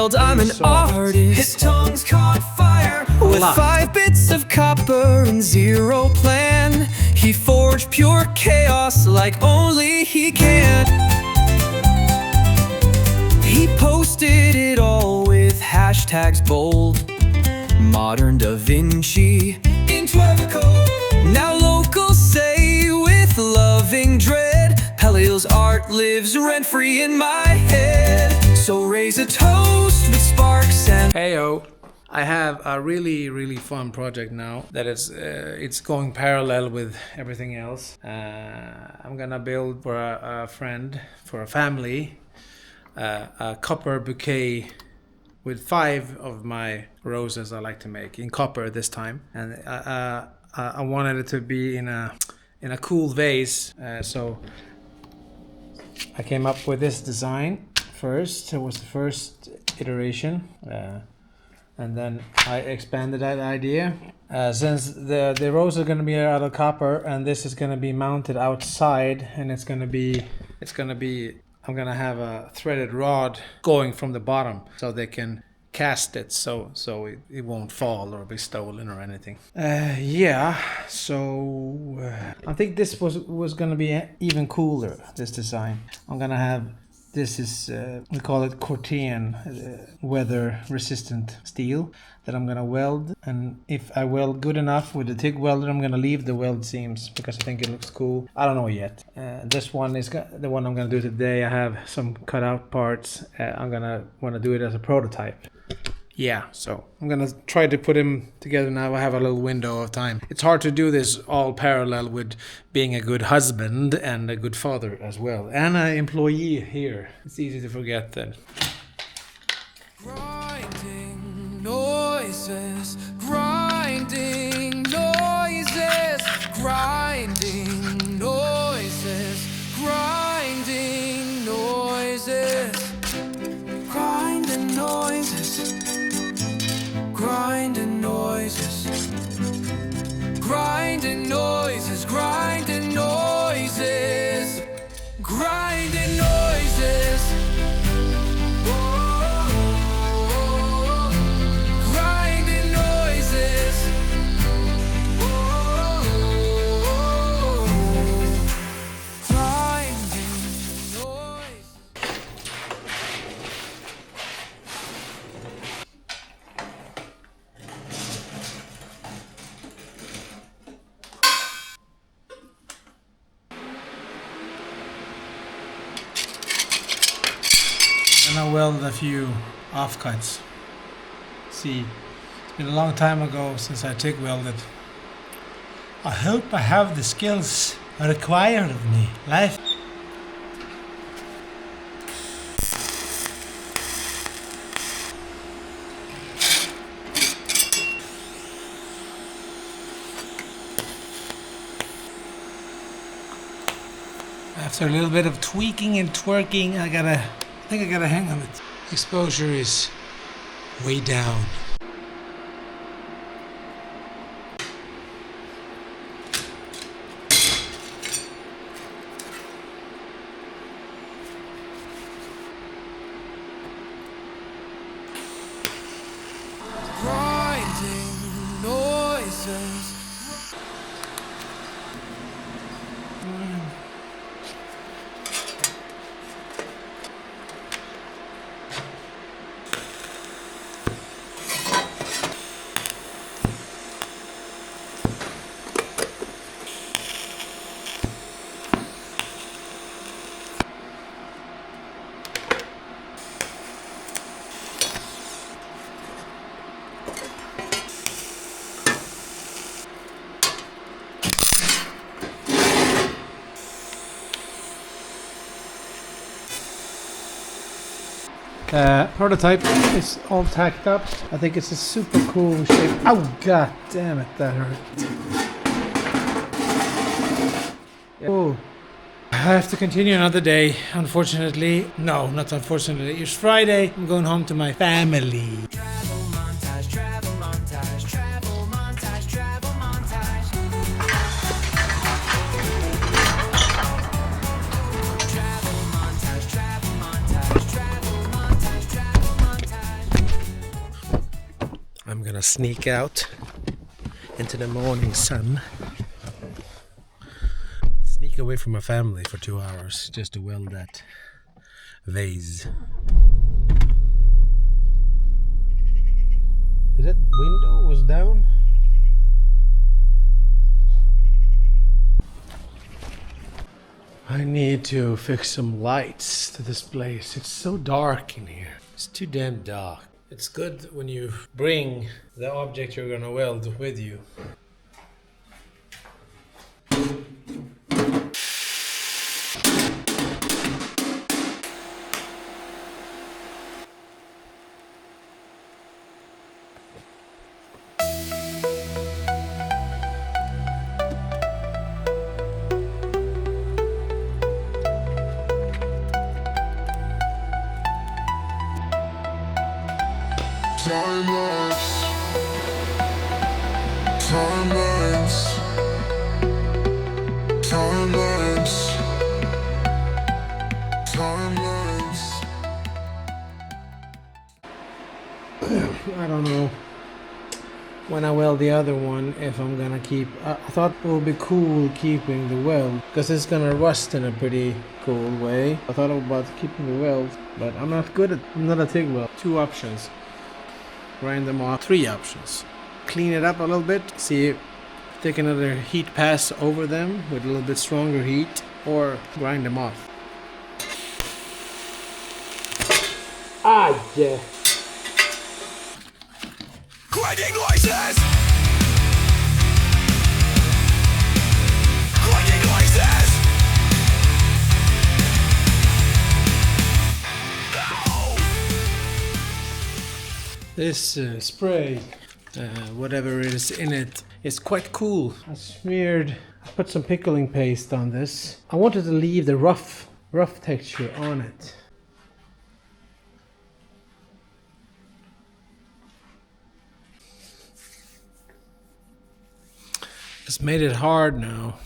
world, I'm an artist. His tongue's caught fire with 5 bits of copper and 0 plan. He forged pure chaos like only he can. He posted it all with hashtags bold. Modern Da Vinci in 12 code. Now locals say with loving dread, Peleo's art lives rent-free in my head. So raise a toast with sparks and Heyo. I have a really fun project now that is it's going parallel with everything else. I'm gonna build for a friend, for a family, a copper bouquet with 5 of my roses I like to make in copper this time, and I wanted it to be in a cool vase, so I came up with this design first. It was the first iteration, and then I expanded that idea. Since the roses are going to be out of copper and this is going to be mounted outside, and it's going to be I'm going to have a threaded rod going from the bottom so they can cast it so it won't fall or be stolen or anything. So I think this was going to be even cooler, this design. I'm going to have, this is, we call it Corten, weather resistant steel that I'm going to weld. And if I weld good enough with the TIG welder, I'm going to leave the weld seams because I think it looks cool. I don't know yet. This one is the one I'm going to do today. I have some cut out parts. I'm going to want to do it as a prototype. Yeah, so I'm gonna try to put him together now. I have a little window of time. It's hard to do this all parallel with being a good husband and a good father as well, and an employee here. It's easy to forget that. grinding noises, grinding noises, grinding noises, grinding noises, grinding noises. Grinding noises, grinding noises, grinding noises, grinding noises. Grinding noises. Grinding noises. And I welded a few offcuts. See, it's been a long time ago since I TIG welded. I hope I have the skills required of me. Life. After a little bit of tweaking and twerking, I think I got a hang of it. Exposure is way down. Grinding noises. Prototype is all tacked up. I think it's a super cool shape. Oh, god damn it, that hurt. Oh, I have to continue another day, unfortunately. No, not unfortunately. It's Friday. I'm going home to my family. Travel montage, travel montage, travel montage, travel montage. Travel montage, travel montage, travel montage, travel montage. gonna sneak out into the morning sun. Sneak away from my family for 2 hours just to weld that vase. That window was down? I need to fix some lights to this place. It's so dark in here. It's too damn dark. It's good when you bring the object you're gonna weld with you. I don't know when I weld the other one if I'm gonna keep. I thought it would be cool keeping the weld because it's gonna rust in a pretty cool way. I thought about keeping the weld, but I'm not a TIG weld. 2 options. Grind them off. 3 options. Clean it up a little bit. See, take another heat pass over them with a little bit stronger heat, or grind them off. Yeah. Grinding noises! Grinding noises! This spray, whatever it is in it, is quite cool. I put some pickling paste on this. I wanted to leave the rough texture on it. It's made it hard now.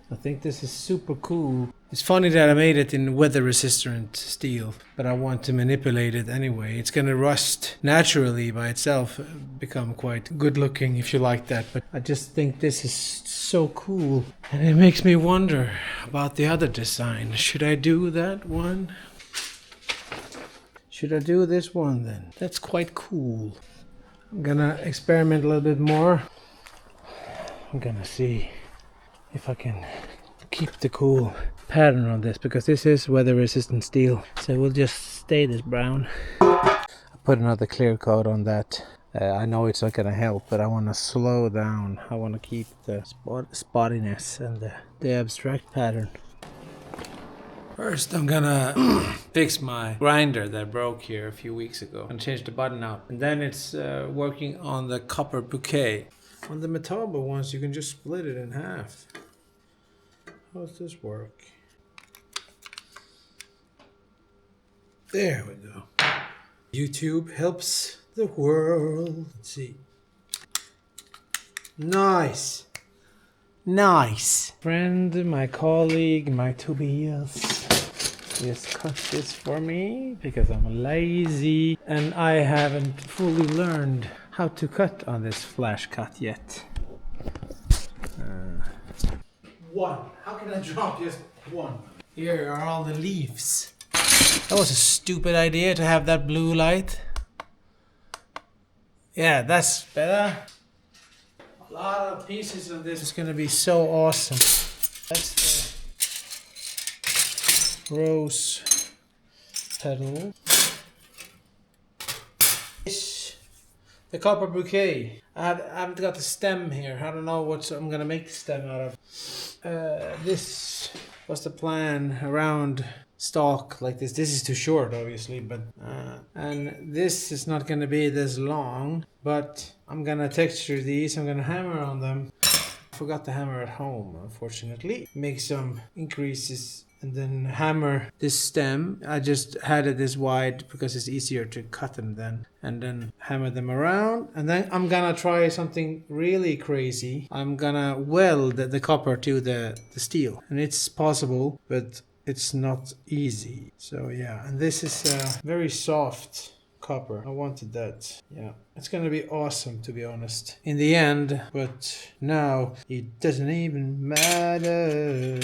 I think this is super cool. It's funny that I made it in weather resistant steel, but I want to manipulate it anyway. It's gonna rust naturally by itself, become quite good looking if you like that, but I just think this is so cool. And it makes me wonder about the other design. Should I do that one? Should I do this one then? That's quite cool. I'm gonna experiment a little bit more. I'm gonna see if I can keep the cool pattern on this, because this is weather resistant steel, so we'll just stay this brown. I put another clear coat on that. I know it's not gonna help, but I want to slow down. I want to keep the spottiness and the abstract pattern. First I'm gonna fix my grinder that broke here a few weeks ago and change the button out, and then it's working on the copper bouquet. On the Metabo ones, you can just split it in half. How does this work? There we go. YouTube helps the world. Let's see. Nice. Nice. Friend, my colleague, my Tobias, just cut this for me because I'm lazy and I haven't fully learned how to cut on this flash cut yet. One. How can I drop just one? Here are all the leaves. That was a stupid idea to have that blue light. Yeah, that's better. A lot of pieces of this is gonna be so awesome. That's the rose petal. The copper bouquet. I haven't got the stem here. I don't know what I'm gonna make the stem out of. This was the plan around stalk like this. This is too short, obviously, but and this is not gonna be this long. But I'm gonna texture these. I'm gonna hammer on them. I forgot the hammer at home, unfortunately. Make some increases and then hammer this stem. I just had it this wide because it's easier to cut them then. And then hammer them around. And then I'm gonna try something really crazy. I'm gonna weld the copper to the steel. And it's possible, but it's not easy. So yeah, and this is a very soft copper. I wanted that. Yeah, it's gonna be awesome, to be honest, in the end. But now it doesn't even matter.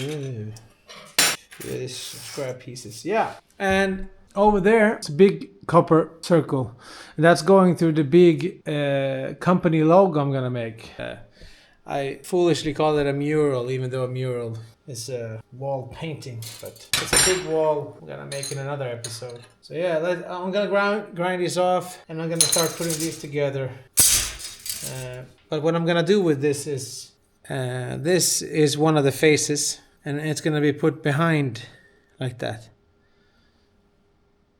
This scrap pieces. Yeah, and over there it's a big copper circle, and that's going through the big company logo I'm gonna make. I foolishly call it a mural, even though a mural is a wall painting, but it's a big wall I'm gonna make in another episode. So yeah, I'm gonna grind these off, and I'm gonna start putting these together. But what I'm gonna do with this is one of the faces, and it's gonna be put behind like that,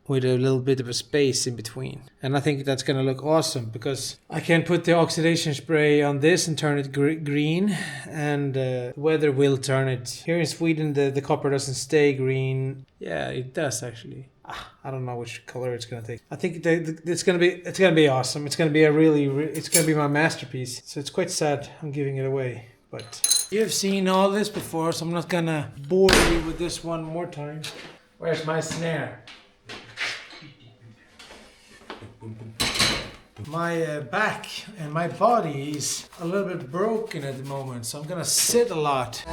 with a little bit of a space in between. And I think that's gonna look awesome, because I can put the oxidation spray on this and turn it green, and weather will turn it. Here in Sweden the copper doesn't stay green. Yeah, it does actually. I don't know which color it's gonna take. I think it's gonna be awesome. It's gonna be it's gonna be my masterpiece. So it's quite sad I'm giving it away, but you've seen all this before, so I'm not gonna bore you with this one more time. Where's my snare? My back and my body is a little bit broken at the moment, so I'm gonna sit a lot.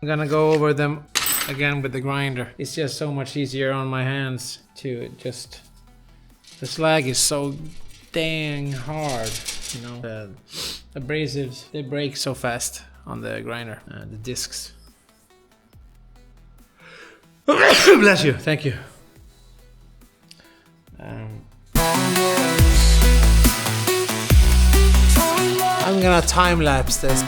I'm gonna go over them again with the grinder. It's just so much easier on my hands to just... The slag is so dang hard, you know. The abrasives, they break so fast on the grinder, the discs. Bless you, thank you. I'm gonna time lapse this.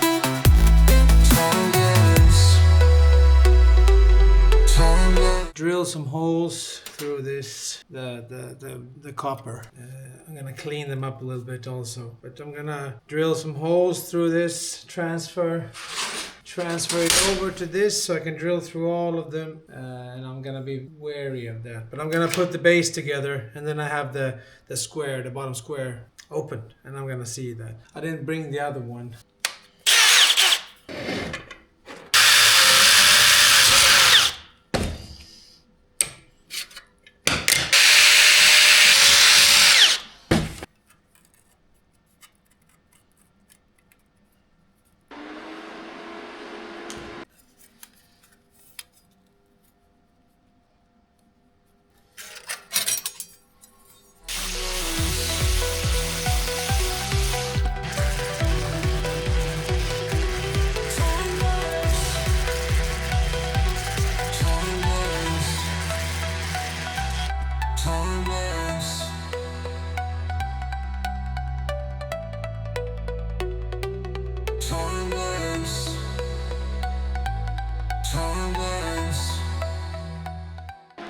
Drill some holes through this, the copper. I'm gonna clean them up a little bit also, but I'm gonna drill some holes through this, transfer it over to this so I can drill through all of them, and I'm gonna be wary of that. But I'm gonna put the base together, and then I have the square, the bottom square open, and I'm gonna see that. I didn't bring the other one.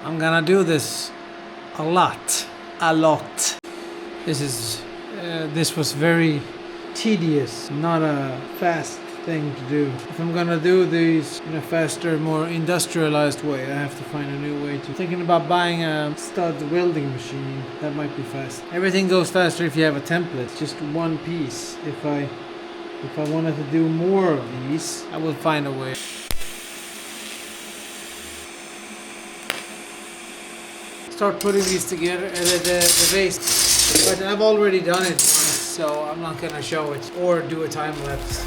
I'm gonna do this a lot. This was very tedious, not a fast thing to do. If I'm gonna do these in a faster, more industrialized way, I have to find a new way to. Thinking about buying a stud welding machine. That might be fast. Everything goes faster if you have a template, just one piece. If I wanted to do more of these, I will find a way. Start putting these together, the base. But I've already done it once, so I'm not gonna show it or do a time lapse.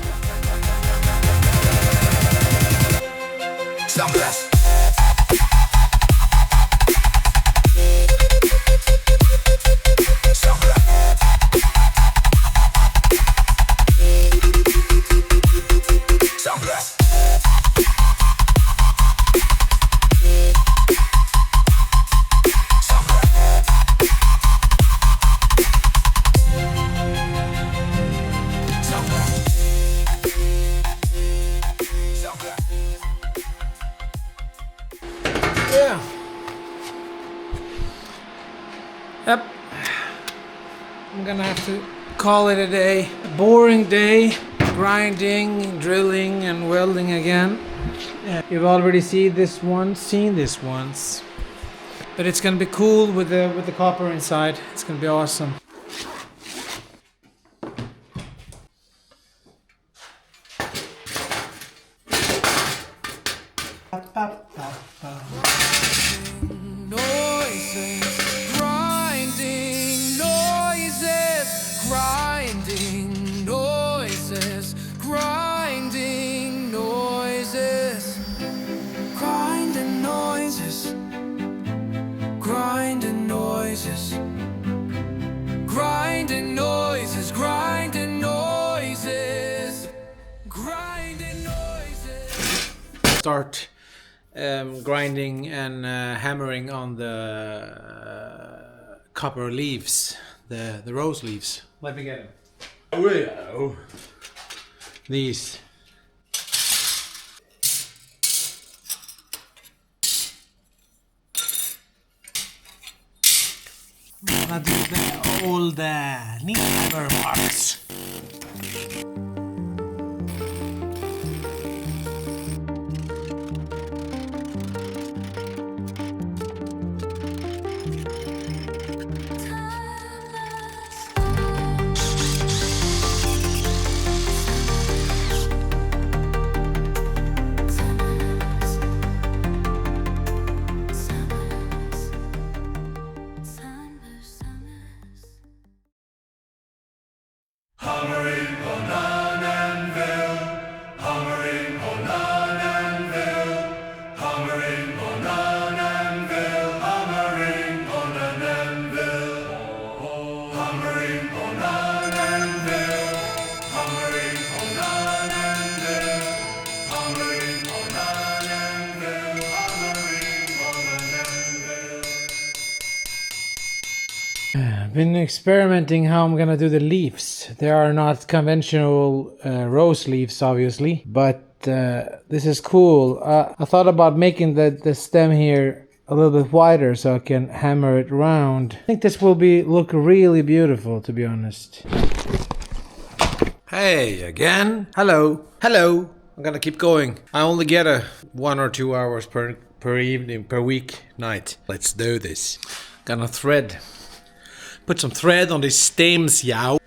Yeah. Yep. I'm gonna have to call it a day. A boring day. Grinding, drilling, and welding again. Yeah. You've already seen this once. But it's gonna be cool with the copper inside. It's gonna be awesome. noises, grinding noises, grinding noises, grinding noises, grinding noises, grinding noises, grinding noises, grinding noises, grinding noises. Start grinding and hammering on the copper leaves, the rose leaves. Let me get them. Oh, these. Gonna do the old knee hammer marks. I've been experimenting how I'm gonna do the leaves. They are not conventional rose leaves, obviously, but this is cool. I thought about making the stem here a little bit wider so I can hammer it round. I think this will look really beautiful, to be honest. Hey, again. Hello. Hello. I'm gonna keep going. I only get 1 or 2 hours per evening, per week night. Let's do this. Gonna thread. Put some thread on these stems, yow.